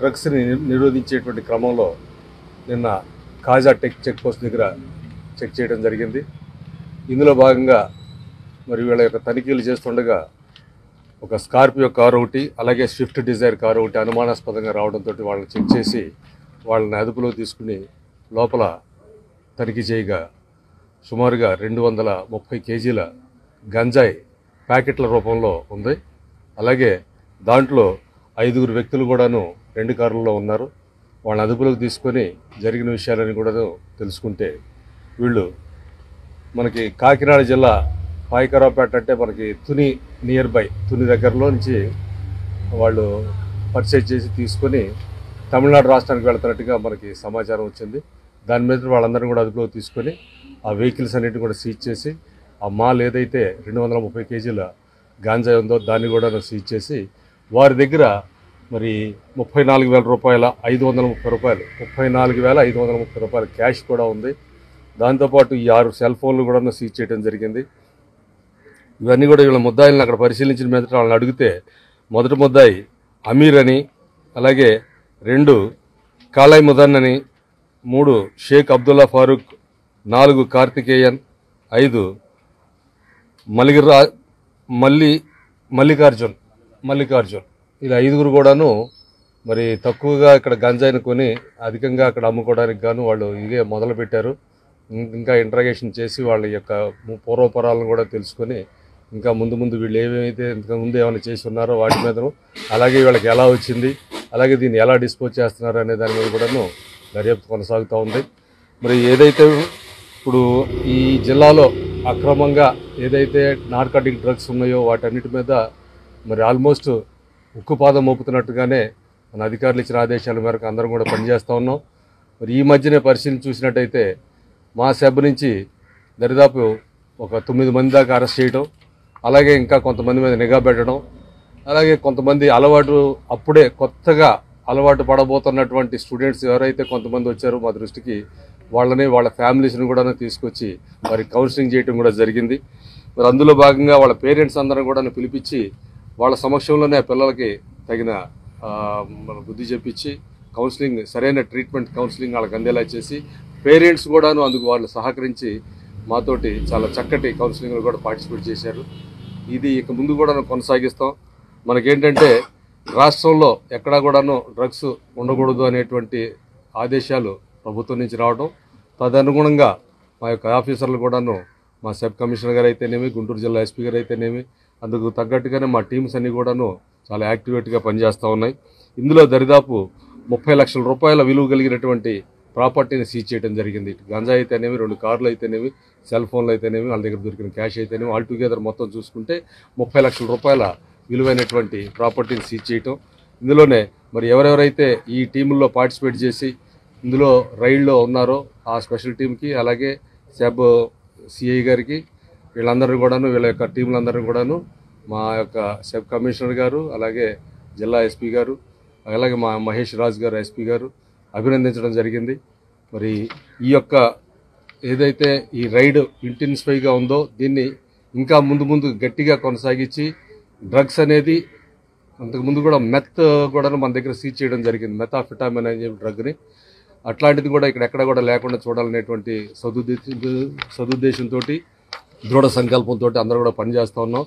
డ్రగ్స్ని నిరోధించేటువంటి క్రమంలో నిన్న కాజా check post దగ్గర చెక్ చేయడం జరిగింది. ఇందులో భాగంగా మరి వీళ్ళ యొక్క తనిఖీలు చేస్తుండగా ఒక స్కార్పియో కారు ఒకటి, అలాగే స్విఫ్ట్ డిజైర్ కారు ఒకటి అనుమానాస్పదంగా రావడంతో వాళ్ళని చెక్ చేసి వాళ్ళని అదుపులో తీసుకుని లోపల తనిఖీ చేయగా సుమారుగా 230 కేజీల గంజాయి ప్యాకెట్ల రూపంలో ఉంది. అలాగే దాంట్లో 5 వ్యక్తులు కూడాను 2 కార్లలో ఉన్నారు. వాళ్ళని అదుపులోకి తీసుకొని జరిగిన విషయాలని కూడా తెలుసుకుంటే వీళ్ళు మనకి కాకినాడ జిల్లా పాయకరావుపేట అంటే మనకి తుని నియర్ బై తుని దగ్గరలో నుంచి వాళ్ళు పర్చేజ్ చేసి తీసుకొని తమిళనాడు రాష్ట్రానికి వెళ్తున్నట్టుగా మనకి సమాచారం వచ్చింది. దాని మీద వాళ్ళందరినీ కూడా అదుపులోకి తీసుకొని ఆ వెహికల్స్ అన్నిటిని కూడా సీజ్ చేసి ఆ మాల్ ఏదైతే 230 కేజీల గాంజా ఉందో దాన్ని కూడా సీజ్ చేసి వారి దగ్గర మరి 34,000 రూపాయల 530 రూపాయలు 34,530 రూపాయల క్యాష్ కూడా ఉంది. దాంతోపాటు ఈ 6 సెల్ ఫోన్లు కూడా సీజ్ చేయడం జరిగింది. ఇవన్నీ కూడా వీళ్ళ ముద్దాయిలను అక్కడ పరిశీలించిన మీద వాళ్ళని అడిగితే మొదటి ముద్దాయి అమీర్ అని, అలాగే 2 కాలాయ్ ముదన్ అని, 3 షేక్ అబ్దుల్లా ఫారూక్, 4 కార్తికేయన్, 5 మల్లికార్జున్ ఇలా 5 కూడాను మరి తక్కువగా ఇక్కడ గంజాయిని కొని అధికంగా అక్కడ అమ్ముకోవడానికి గాను వాళ్ళు ఇదే మొదలుపెట్టారు. ఇంకా ఇంట్రాగేషన్ చేసి వాళ్ళ యొక్క పూర్వపరాలను కూడా తెలుసుకొని ఇంకా ముందు వీళ్ళు ఏమైతే ఇంతకుముందు ఏమైనా చేసి ఉన్నారో వాటి మీదను, అలాగే వీళ్ళకి ఎలా వచ్చింది, అలాగే దీన్ని ఎలా డిస్పోజ్ చేస్తున్నారు అనే దాని మీద కూడాను దర్యాప్తు కొనసాగుతూ ఉంది. మరి ఏదైతే ఇప్పుడు ఈ జిల్లాలో అక్రమంగా ఏదైతే నార్కాటిక్ డ్రగ్స్ ఉన్నాయో వాటన్నిటి మీద మరి ఆల్మోస్ట్ ఉక్కుపాదం మోపుతున్నట్టుగానే మన అధికారులు ఇచ్చిన ఆదేశాల మేరకు అందరం కూడా పనిచేస్తూ ఉన్నాం. మరి ఈ మధ్యనే పరిశీలన చూసినట్టయితే మా సెబ్ నుంచి దరిదాపు ఒక 9 మంది దాకా అరెస్ట్ చేయడం, అలాగే ఇంకా కొంతమంది మీద నిఘా పెట్టడం, అలాగే కొంతమంది అప్పుడే కొత్తగా అలవాటు పడబోతున్నటువంటి స్టూడెంట్స్ ఎవరైతే కొంతమంది వచ్చారో మా దృష్టికి వాళ్ళని వాళ్ళ ఫ్యామిలీస్ని కూడా తీసుకొచ్చి మరి కౌన్సిలింగ్ చేయడం కూడా జరిగింది. మరి అందులో భాగంగా వాళ్ళ పేరెంట్స్ అందరం కూడా పిలిపించి వాళ్ళ సమక్షంలోనే ఆ పిల్లలకి తగిన బుద్ధి చెప్పించి కౌన్సిలింగ్, సరైన ట్రీట్మెంట్ కౌన్సిలింగ్ వాళ్ళకి అందేలా చేసి పేరెంట్స్ కూడాను అందుకు వాళ్ళు సహకరించి మాతోటి చాలా చక్కటి కౌన్సిలింగ్లో కూడా పార్టిసిపేట్ చేశారు. ఇది ఇక ముందు కూడా కొనసాగిస్తాం. మనకేంటంటే రాష్ట్రంలో ఎక్కడా కూడాను డ్రగ్స్ ఉండకూడదు అనేటువంటి ఆదేశాలు ప్రభుత్వం నుంచి రావడం, తదనుగుణంగా మా యొక్క ఆఫీసర్లు కూడాను మా సబ్ కమిషనర్ గారు అయితేనేమి, గుంటూరు జిల్లా ఎస్పీ గారు అయితేనేమి అందుకు తగ్గట్టుగానే మా టీమ్స్ అన్నీ కూడాను చాలా యాక్టివేట్గా పనిచేస్తూ ఉన్నాయి. ఇందులో దరిదాపు 30 లక్షల రూపాయల విలువ కలిగినటువంటి ప్రాపర్టీని సీజ్ చేయడం జరిగింది. గంజా అయితేనేమి, 2 కార్లు అయితేనేమి, సెల్ ఫోన్లు అయితేనేమి, వాళ్ళ దగ్గర దొరికిన క్యాష్ అయితేనేమి, ఆల్ టుగెదర్ మొత్తం చూసుకుంటే 30 లక్షల రూపాయల విలువైనటువంటి ప్రాపర్టీని సీజ్ చేయటం. ఇందులోనే మరి ఎవరెవరైతే ఈ టీముల్లో పార్టిసిపేట్ చేసి ఇందులో రైడ్లో ఉన్నారో ఆ స్పెషల్ టీంకి, అలాగే సెబ్ సిఐ గారికి, వీళ్ళందరూ కూడాను, వీళ్ళ యొక్క టీంలందరూ కూడాను మా యొక్క సబ్ కమిషనర్ గారు, అలాగే జిల్లా ఎస్పీ గారు, అలాగే మా మహేష్ రాజ్ గారు ఎస్పీ గారు అభినందించడం జరిగింది. మరి ఈ యొక్క ఏదైతే ఈ రైడ్ ఇంటెన్సిఫైగా ఉందో దీన్ని ఇంకా ముందు గట్టిగా కొనసాగించి డ్రగ్స్ అనేది అంతకుముందు కూడా మెత్ కూడా మన దగ్గర సీజ్ చేయడం జరిగింది. మెథాఫిటామిన్ అనే డ్రగ్ని, అట్లాంటిది కూడా ఇక్కడ ఎక్కడ కూడా లేకుండా చూడాలనేటువంటి సదుద్దేశంతో, దృఢ సంకల్పంతో అందరూ కూడా పనిచేస్తూ ఉన్నాం.